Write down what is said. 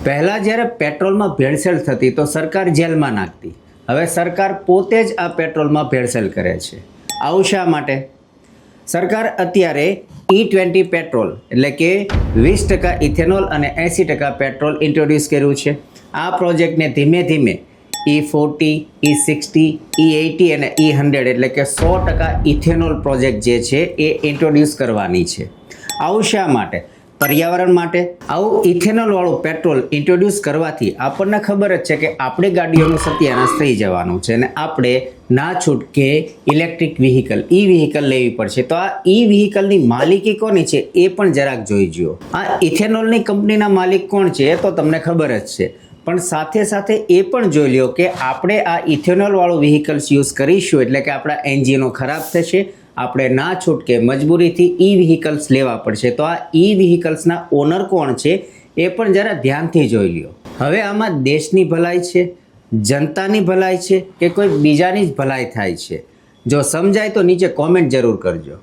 પહેલાં જ્યારે પેટ્રોલમાં ભેળસેળ થતી તો સરકાર જેલમાં નાખતી. હવે સરકાર પોતે જ આ પેટ્રોલમાં ભેળસેળ કરે છે. આવું શા માટે? સરકાર અત્યારે E20 પેટ્રોલ એટલે કે 20% ઇથેનોલ અને 80% પેટ્રોલ ઇન્ટ્રોડ્યુસ કર્યું છે. આ પ્રોજેક્ટને ધીમે ધીમે E40, E60, E80 અને E100 એટલે કે 100% ઇથેનોલ પ્રોજેક્ટ જે છે એ ઇન્ટ્રોડ્યુસ કરવાની છે. આવું શા માટે? પર્યાવરણ માટે. આવું ઇથેનોલવાળું પેટ્રોલ ઇન્ટ્રોડ્યુસ કરવાથી આપણને ખબર જ છે કે આપણી ગાડીઓનું સત્યાનાશ થઈ જવાનું છે અને આપણે ના છૂટકે ઇલેક્ટ્રિક વ્હીકલ E-વ્હીકલ લેવી પડશે. તો આ E-વ્હીકલની માલિકી કોની છે એ પણ જરાક જોઈ જુઓ. આ ઇથેનોલની કંપનીના માલિક કોણ છે એ તો તમને ખબર જ છે, પણ સાથે સાથે એ પણ જોઈ લ્યો કે આપણે આ ઇથેનોલવાળું વ્હીકલ્સ યુઝ કરીશું એટલે કે આપણા એન્જિનો ખરાબ થશે, આપણે ના છૂટકે મજબૂરીથી E-વ્હીકલ્સ લેવા પડશે. તો આ E-વ્હીકલ્સના ઓનર કોણ છે એ પણ જરા ધ્યાનથી જોઈ લ્યો. હવે આમાં દેશની ભલાઈ છે, જનતાની ભલાઈ છે કે કોઈ બીજાની જ ભલાઈ થાય છે? જો સમજાય તો નીચે કોમેન્ટ જરૂર કરજો.